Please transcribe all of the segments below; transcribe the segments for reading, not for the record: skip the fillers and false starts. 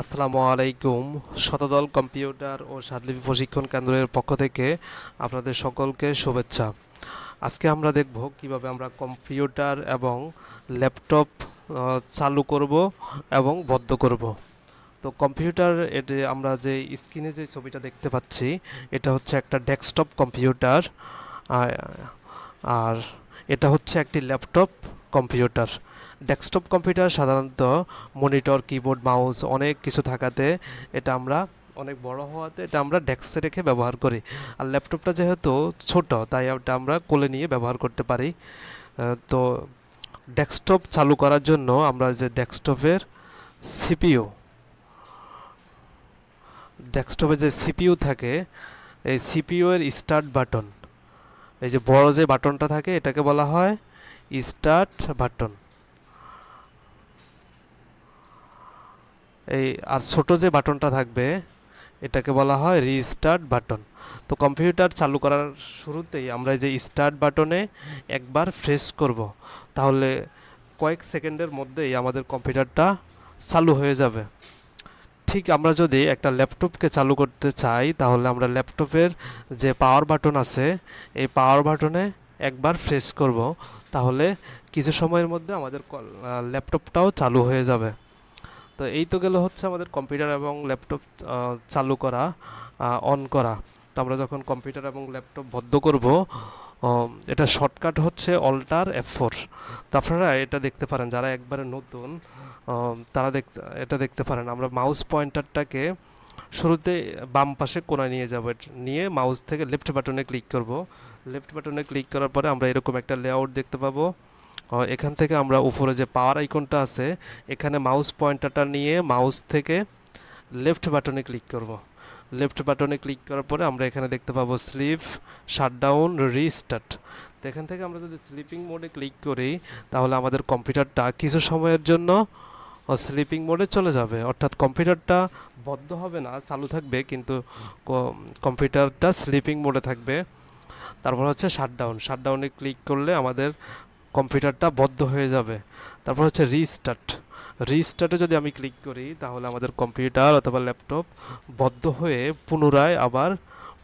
আসসালামু আলাইকুম। শতদল কম্পিউটার ও শারীরিক প্রশিক্ষণ কেন্দ্রের পক্ষ থেকে আপনাদের সকলকে শুভেচ্ছা। আজকে আমরা দেখব কিভাবে আমরা কম্পিউটার এবং ল্যাপটপ চালু করব এবং বন্ধ করব। তো কম্পিউটার, এটি আমরা যে স্ক্রিনে যে ছবিটা দেখতে পাচ্ছি, এটা হচ্ছে একটা ডেস্কটপ কম্পিউটার, আর এটা হচ্ছে একটি ল্যাপটপ কম্পিউটার। ডেস্কটপ কম্পিউটার সাধারণত মনিটর, কিবোর্ড, মাউস অনেক কিছু থাকাতে এটা আমরা অনেক বড় হওয়াতে এটা আমরা ডেস্কে রেখে ব্যবহার করি। আর ল্যাপটপটা যেহেতু ছোট, তাই এটা আমরা কোলে নিয়ে ব্যবহার করতে পারি। তো ডেস্কটপ চালু করার জন্য আমরা যে ডেস্কটপে যে সিপিইউ থাকে, এই সিপিইউ এর স্টার্ট বাটন, এই যে বড় যে বাটনটা থাকে এটাকে বলা হয় স্টার্ট বাটন। আর ছোট যে বাটনটা থাকবে এটাকে বলা হয় রিস্টার্ট বাটন। তো কম্পিউটার চালু করার শুরুতেই আমরা যে স্টার্ট বাটনে একবার প্রেস করব, তাহলে কয়েক সেকেন্ডের মধ্যেই আমাদের কম্পিউটারটা চালু হয়ে যাবে। ঠিক আমরা যদি একটা ল্যাপটপকে চালু করতে চাই, তাহলে আমরা ল্যাপটপের যে পাওয়ার বাটন আছে এই পাওয়ার বাটনে একবার প্রেস করব, তাহলে কিছু সময়ের মধ্যে আমাদের ল্যাপটপটাও চালু হয়ে যাবে। তো এই তো গেল হচ্ছে আমাদের কম্পিউটার এবং ল্যাপটপ চালু করা, অন করা। তো আমরা যখন কম্পিউটার এবং ল্যাপটপ বন্ধ করব, এটা শর্টকাট হচ্ছে অল্টার F4। তো আপনারা এটা দেখতে পারেন, যারা একবারে নতুন তারা এটা দেখতে পারেন। আমরা মাউস পয়েন্টারটাকে শুরুতে বাম পাশে কোণায় নিয়ে যাব, নিয়ে মাউস থেকে লেফট বাটনে ক্লিক করব। লেফট বাটনে ক্লিক করার পরে আমরা এরকম একটা লেআউট দেখতে পাবো। এখান থেকে আমরা উপরে যে পাওয়ার আইকনটা আছে এখানে মাউস পয়েন্টারটা নিয়ে মাউস থেকে লেফট বাটনে ক্লিক করব। লেফট বাটনে ক্লিক করার পরে আমরা এখানে দেখতে পাবো স্লিপ, শাটডাউন, রিস্টার্ট। তো এখান থেকে আমরা যদি স্লিপিং মোডে ক্লিক করি, তাহলে আমাদের কম্পিউটারটা কিছু সময়ের জন্য স্লিপিং মোডে চলে যাবে, অর্থাৎ কম্পিউটারটা বন্ধ হবে না, চালু থাকবে, কিন্তু কম্পিউটারটা স্লিপিং মোডে থাকবে। তারপর হচ্ছে শাটডাউনে ক্লিক করলে আমাদের কম্পিউটারটা বন্ধ হয়ে যাবে। তারপর হচ্ছে রিস্টার্টে যদি আমি ক্লিক করি, তাহলে আমাদের কম্পিউটার অথবা ল্যাপটপ বন্ধ হয়ে পুনরায় আবার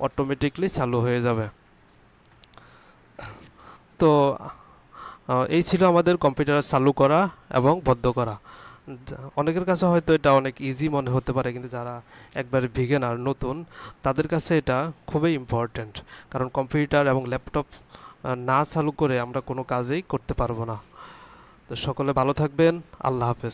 অটোমেটিকলি চালু হয়ে যাবে। তো এই ছিল আমাদের কম্পিউটার চালু করা এবং বন্ধ করা। অনেকের কাছে হয়তো এটা অনেক ইজি মনে হতে পারে, কিন্তু যারা একবার বিগিনার, নতুন, তাদের কাছে এটা খুবই ইম্পর্ট্যান্ট। কারণ কম্পিউটার এবং ল্যাপটপ না চালু করে আমরা কোনো কাজই করতে পারবো না। তো সকলে ভালো থাকবেন। আল্লাহ হাফেজ।